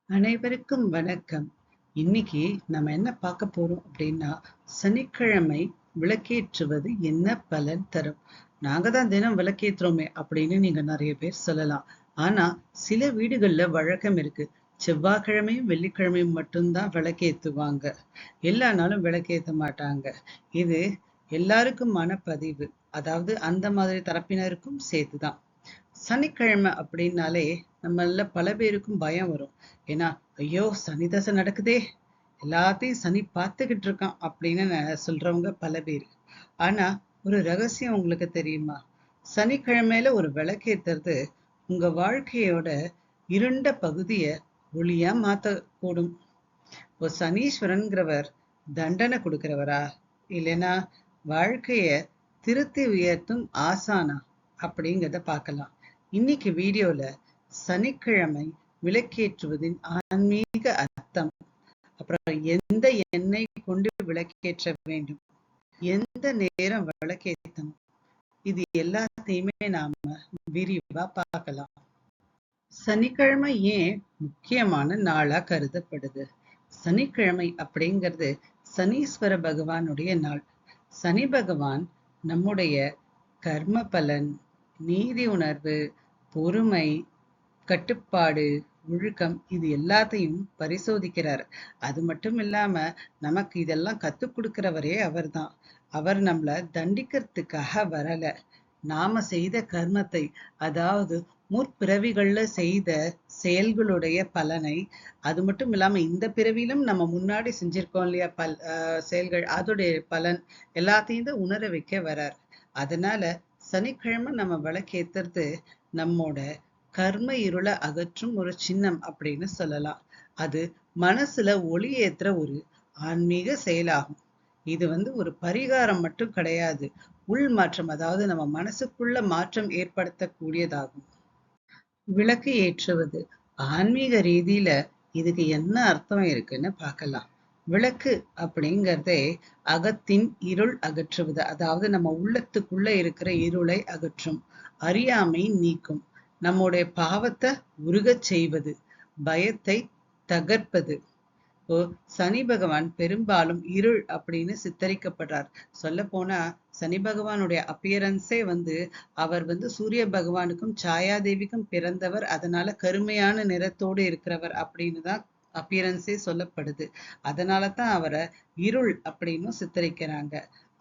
அனைவருக்கும் வணக்கம். இன்னைக்கு நம்ம என்ன பார்க்க போறோம் அப்படின்னா, சனிக்கிழமை விளக்கேற்றுவது என்ன பலன் தரும்? நாங்க தான் தினம் விளக்கேத்துறோமே அப்படின்னு நீங்க நிறைய பேர் சொல்லலாம். ஆனா சில வீடுகள்ல வழக்கம் இருக்கு. செவ்வாய்க்கிழமையும் வெள்ளிக்கிழமையும் மட்டும்தான் விளக்கேத்துவாங்க. எல்லா நாளும் விளக்கேத்த மாட்டாங்க. இது எல்லாருக்கும் மனப்பதிவு. அதாவது அந்த மாதிரி தரப்பினருக்கும் சேர்த்துதான். சனிக்கிழமை அப்படின்னாலே நம்மள பல பேருக்கும் பயம் வரும். ஏன்னா, ஐயோ சனி தசை நடக்குதே, எல்லாத்தையும் சனி பார்த்துக்கிட்டு இருக்கான் அப்படின்னு சொல்றவங்க பல பேர். ஆனா ஒரு ரகசியம் உங்களுக்கு தெரியுமா? சனிக்கிழமையில ஒரு விளக்கேத்துறது உங்க வாழ்க்கையோட இருண்ட பகுதிய ஒளியா மாத்த கூடும். இப்போ சனீஸ்வரன்கிறவர் தண்டனை கொடுக்கிறவரா, இல்லைன்னா வாழ்க்கைய திருத்தி உயர்த்தும் ஆசானா அப்படிங்கிறத பார்க்கலாம். இன்னைக்கு வீடியோல சனிக்கிழமை விளக்கேற்றுவதின் ஆன்மீக அர்த்தம், அப்புறம் எந்த எண்ணெய் கொண்டு விளக்கேற்ற வேண்டும், எந்த நேரம் விளக்கேற்றணும், இது எல்லாத்தையுமே நாம விரிவா பார்க்கலாம். சனிக்கிழமை ஏன் முக்கியமான நாளா கருதப்படுது? சனிக்கிழமை அப்படிங்கிறது சனீஸ்வர பகவானுடைய நாள். சனி பகவான் நம்முடைய கர்ம பலன், நீதி உணர்வு, பொறுமை, கட்டுப்பாடு, ஒழுக்கம் இது எல்லாத்தையும் பரிசோதிக்கிறார். அது மட்டும் இல்லாம நமக்கு இதெல்லாம் கத்துக் கொடுக்கிறவரே அவர்தான். அவர் நம்மள தண்டிக்கிறதுக்காக வரல. நாம செய்த கர்மத்தை, அதாவது முற்பிறவிகள்ல செய்த செயல்களுடைய பலனை, அது மட்டும் இல்லாம இந்த பிறவிலும் நம்ம முன்னாடி செஞ்சிருக்கோம் இல்லையா செயல்கள், அதோடைய பலன் எல்லாத்தையும் தான் உணர வைக்க வரார். அதனால சனிக்கிழமை நம்ம விளக்கேத்துறது நம்மோட கர்ம இருளை அகற்றும் ஒரு சின்னம் அப்படின்னு சொல்லலாம். அது மனசுல ஒளி ஏத்துற ஒரு ஆன்மீக செயலாகும். இது ஒரு பரிகாரம் மட்டும் கிடையாது, உள் மாற்றம், அதாவது நம்ம மனசுக்குள்ள மாற்றம் ஏற்படுத்தக்கூடியதாகும். விளக்கு ஏற்றுவது ஆன்மீக ரீதியில இதுக்கு என்ன அர்த்தம் இருக்குன்னு பார்க்கலாம். விளக்கு அப்படிங்கிறதே அகத்தின் இருள் அகற்றுவது, அதாவது நம்ம உள்ளத்துக்குள்ள இருக்கிற இருளை அகற்றும், அறியாமை நீக்கும், நம்முடைய பாவத்தை உருகச் செய்வது, பயத்தை தகர்ப்பது. இப்போ சனி பகவான் பெரும்பாலும் இருள் அப்படின்னு சித்தரிக்கப்படுறார். சொல்ல போனா சனி பகவானுடைய அப்பியரன்ஸே அவர் சூரிய பகவானுக்கும் சாயாதேவிக்கும் பிறந்தவர், அதனால கருமையான நிறத்தோடு இருக்கிறவர் அப்படின்னு தான் அப்பியரன்ஸே சொல்லப்படுது. அதனாலதான் அவரை இருள் அப்படின்னு சித்தரிக்கிறாங்க.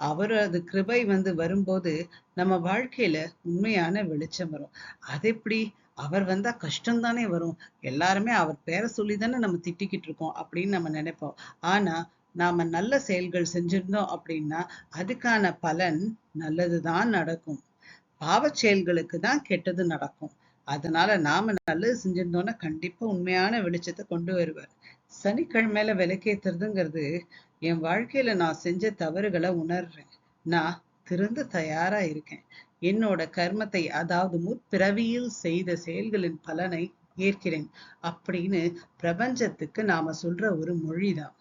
அவரது கிருபை வரும்போது நம்ம வாழ்க்கையில உண்மையான வெளிச்சம் வரும். அது எப்படி? அவர் வந்தா கஷ்டம் தானே வரும். எல்லாருமே அவர் பேரை சொல்லிதானே நம்ம திட்டிக்கிட்டு இருக்கோம் அப்படின்னு நம்ம நினைப்போம். ஆனா நாம நல்ல செயல்கள் செஞ்சிருந்தோம் அப்படின்னா அதுக்கான பலன் நல்லதுதான் நடக்கும். பாவச் செயல்களுக்கு தான் கெட்டது நடக்கும். அதனால நாம நல்லது செஞ்சிருந்தோம்னா கண்டிப்பா உண்மையான வெளிச்சத்தை கொண்டு வருவார். சனிக்கிழமையில விளக்கேத்துறதுங்கிறது என் வாழ்க்கையில நான் செஞ்ச தவறுகளை உணர்றேன். நான் திருந்த தயாரா இருக்கேன். என்னோட கர்மத்தை, அதாவது முற்பிறவியில் செய்த செயல்களின் பலனை ஏற்கிறேன் அப்படின்னு பிரபஞ்சத்துக்கு நாம சொல்ற ஒரு மொழிதான்.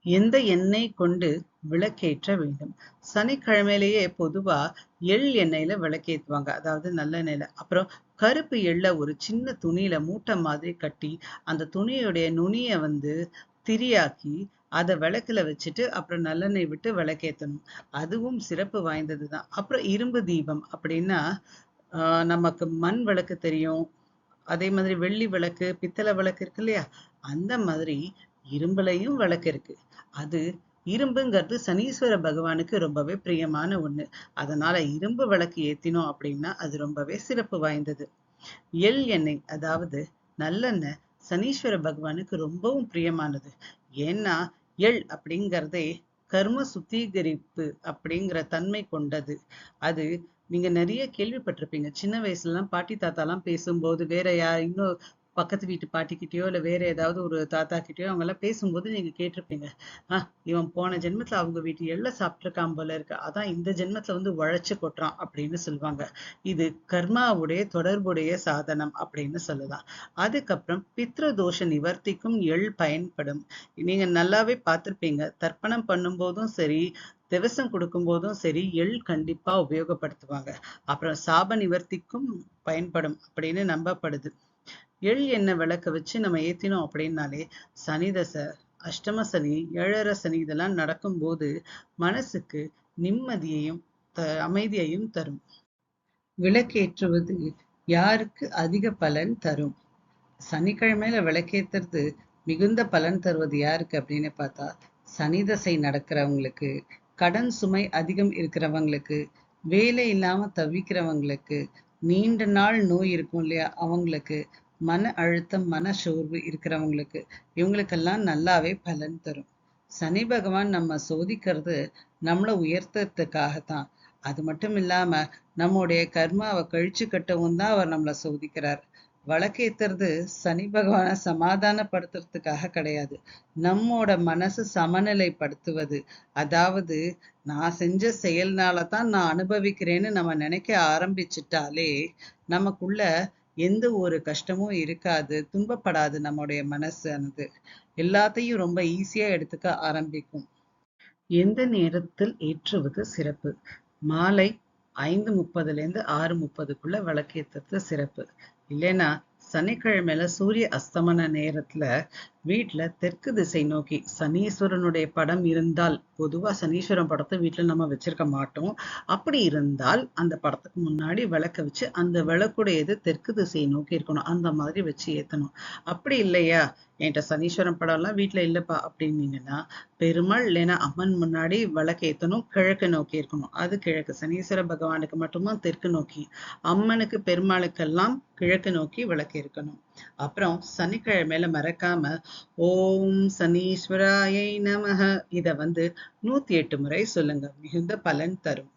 எந்த எண்ணெய் கொண்டு விளக்கேற்ற வேண்டும்? சனிக்கிழமையிலேயே பொதுவா எள் எண்ணெயில விளக்கேத்துவாங்க, அதாவது நல்லெண்ணெயில. அப்புறம் கருப்பு எள்ள ஒரு சின்ன துணியில மூட்டை மாதிரி கட்டி அந்த துணியுடைய நுனிய திரியாக்கி அதை விளக்குல வச்சுட்டு அப்புறம் நல்லெண்ணெய் விட்டு விளக்கேத்தணும். அதுவும் சிறப்பு வாய்ந்ததுதான். அப்புறம் இரும்பு தீபம் அப்படின்னா நமக்கு மண் விளக்கு தெரியும், அதே மாதிரி வெள்ளி விளக்கு, பித்தளை விளக்கு இருக்கு இல்லையா, அந்த மாதிரி இரும்புலையும் விளக்கு இருக்கு. அது இரும்புங்கிறது சனீஸ்வர பகவானுக்கு ரொம்பவே பிரியமான ஒண்ணு. அதனால இரும்பு விளக்கு ஏத்தினோம் அப்படின்னா அது ரொம்பவே சிறப்பு வாய்ந்தது. எள் எண்ணெய், அதாவது நல்லெண்ணெய் சனீஸ்வர பகவானுக்கு ரொம்பவும் பிரியமானது. ஏன்னா எள் அப்படிங்கிறதே கர்ம சுத்திகரிப்பு அப்படிங்கிற தன்மை கொண்டது. அது நீங்க நிறைய கேள்விப்பட்டிருப்பீங்க. சின்ன வயசுல எல்லாம் பாட்டி தாத்தா எல்லாம் பேசும்போது, வேற இன்னும் பக்கத்து வீட்டு பாட்டிக்கிட்டயோ இல்ல வேற ஏதாவது ஒரு தாத்தா கிட்டயோ அவங்க எல்லாம் பேசும்போது நீங்க கேட்டிருப்பீங்க, இவன் போன ஜென்மத்துல அவங்க வீட்டு எள்ள சாப்பிட்டிருக்கான் போல இருக்கு, அதான் இந்த ஜென்மத்துல உழைச்சு கொட்டுறான் அப்படின்னு சொல்லுவாங்க. இது கர்மாவுடைய தொடர்புடைய சாதனம் அப்படின்னு சொல்லலாம். அதுக்கப்புறம் பித்ரு தோஷ நிவர்த்திக்கும் எள் பயன்படும். நீங்க நல்லாவே பார்த்திருப்பீங்க, தர்ப்பணம் பண்ணும் போதும் சரி, திவசம் கொடுக்கும் போதும் சரி எள் கண்டிப்பா உபயோகப்படுத்துவாங்க. அப்புறம் சாப நிவர்த்திக்கும் பயன்படும் அப்படின்னு நம்பப்படுது. எண்ணெய் விளக்க வச்சு நம்ம ஏத்தினோம் அப்படின்னாலே சனி தசை, அஷ்டம சனி, ஏழரை சனி இதெல்லாம் நடக்கும்போது மனசுக்கு நிம்மதியையும் அமைதியையும் தரும். விளக்கேற்றுவது யாருக்கு அதிக பலன் தரும்? சனிக்கிழமையில விளக்கேத்துறது மிகுந்த பலன் தருவது யாருக்கு அப்படின்னு பார்த்தா, சனி தசை நடக்கிறவங்களுக்கு, கடன் சுமை அதிகம் இருக்கிறவங்களுக்கு, வேலை இல்லாம தவிக்கிறவங்களுக்கு, நீண்ட நாள் நோய் இருக்கும் இல்லையா அவங்களுக்கு, மன அழுத்தம், மன சோர்வு இருக்கிறவங்களுக்கு, இவங்களுக்கெல்லாம் நல்லாவே பலன் தரும். சனி பகவான் நம்ம சோதிக்கிறது நம்மளை உயர்த்தறதுக்காகத்தான். அது மட்டும் இல்லாம நம்முடைய கர்மாவை கழிச்சு கட்டவும் தான் அவர் நம்மளை சோதிக்கிறார். விளக்கேத்துறது சனி பகவானை சமாதானப்படுத்துறதுக்காக கிடையாது, நம்மோட மனசு சமநிலைப்படுத்துவது. அதாவது நான் செஞ்ச செயல்னால தான் நான் அனுபவிக்கிறேன்னு நம்ம நினைக்க ஆரம்பிச்சிட்டாலே நமக்குள்ள எந்த ஒரு கஷ்டமும் இருக்காது, துன்பப்படாது. நம்முடைய மனசானது எல்லாத்தையும் ரொம்ப ஈஸியா எடுத்துக்க ஆரம்பிக்கும். எந்த நேரத்தில் ஏற்றுவது சிறப்பு? மாலை 5:30லேருந்து 6:30க்குள்ள விளக்கேத்துறது சிறப்பு. இல்லைன்னா சனிக்கிழமையில சூரிய அஸ்தமன நேரத்துல வீட்டுல தெற்கு திசை நோக்கி, சனீஸ்வரனுடைய படம் இருந்தால், பொதுவா சனீஸ்வரன் படத்தை வீட்டுல நம்ம வச்சிருக்க மாட்டோம். அப்படி இருந்தால் அந்த படத்துக்கு முன்னாடி விளக்க வச்சு அந்த விளக்குடையது தெற்கு திசையை நோக்கி இருக்கணும், அந்த மாதிரி வச்சு ஏத்தணும். அப்படி இல்லையா, என்கிட்ட சனீஸ்வரன் படம் எல்லாம் வீட்டுல இல்லப்பா அப்படின்னீங்கன்னா, பெருமாள் இல்லைன்னா அம்மன் முன்னாடி விளக்கு ஏத்தணும், கிழக்கு நோக்கி இருக்கணும். அது கிழக்கு. சனீஸ்வர பகவானுக்கு மட்டும்தான் தெற்கு நோக்கி, அம்மனுக்கு பெருமாளுக்கெல்லாம் கிழக்கு நோக்கி விளக்கு இருக்கணும். அப்புறம் சனிக்கிழமையில மறக்காம ஓம் சனீஸ்வராயை நமக இத 108 முறை சொல்லுங்க, மிகுந்த பலன் தரும்.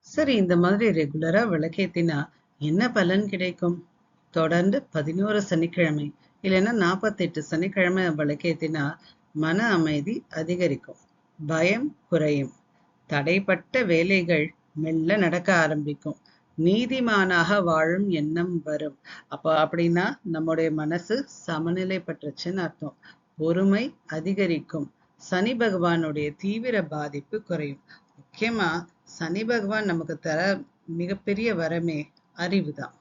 சரி, இந்த மாதிரி ரெகுலரா விளக்கேத்தினா என்ன பலன் கிடைக்கும்? தொடர்ந்து 11 சனிக்கிழமை இல்லைன்னா 48 சனிக்கிழமை விளக்கேத்தினா மன அமைதி அதிகரிக்கும், பயம் குறையும், தடைப்பட்ட வேலைகள் மெல்ல நடக்க ஆரம்பிக்கும், நீதிமானாக வாழும் எண்ணம் வரும். அப்படின்னா நம்முடைய மனசு சமநிலை பற்றுச்சுன்னு அர்த்தம். பொறுமை அதிகரிக்கும், சனி பகவானுடைய தீவிர பாதிப்பு குறையும். முக்கியமா சனி பகவான் நமக்கு தர மிகப்பெரிய வரமே அறிவுதான்.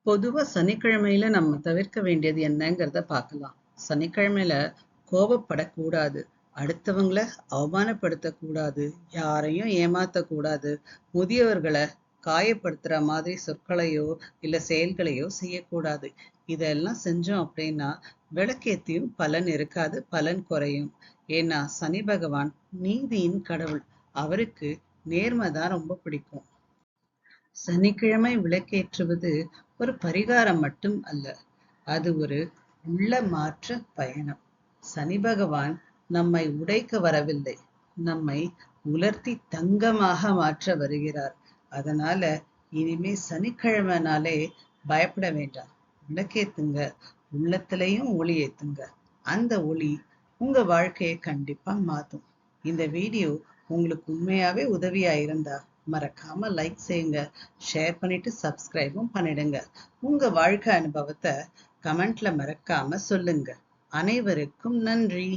பொதுவா சனிக்கிழமையில நம்ம தவிர்க்க வேண்டியது என்னங்கிறத பார்க்கலாம். சனிக்கிழமையில கோபப்படக்கூடாது, அடுத்தவங்களை அவமானப்படுத்தக்கூடாது, யாரையும் ஏமாத்தக்கூடாது, முதியவர்களை காயப்படுத்துற மாதிரி சொற்களையோ இல்ல செயல்களையோ செய்யக்கூடாது. இதெல்லாம் செஞ்சோம் அப்படின்னா விளக்கேத்தியும் பலன் இருக்காது, பலன் குறையும். ஏன்னா சனி பகவான் நீதியின் கடவுள், அவருக்கு நேர்மைதான் ரொம்ப பிடிக்கும். சனிக்கிழமை விளக்கேற்றுவது ஒரு பரிகாரம் மட்டும் அல்ல, அது ஒரு உள்ள மாற்ற பயணம். சனி பகவான் நம்மை உடைக்க வரவில்லை, நம்மை உலர்த்தி தங்கமாக மாற்ற வருகிறார். அதனால இனிமே சனிக்கிழமைனாலே பயப்பட வேண்டாம், விளக்கேத்துங்க, உள்ளத்திலையும் ஒளி ஏத்துங்க. அந்த ஒளி உங்க வாழ்க்கையை கண்டிப்பா மாத்தும். இந்த வீடியோ உங்களுக்கு உண்மையாவே உதவியா இருந்தா மறக்காம லைக் செய்யுங்க, ஷேர் பண்ணிட்டு சப்ஸ்கிரைபும் பண்ணிடுங்க. உங்க வாழ்க்கை அனுபவத்தை கமெண்ட்ல மறக்காம சொல்லுங்க. அனைவருக்கும் நன்றி.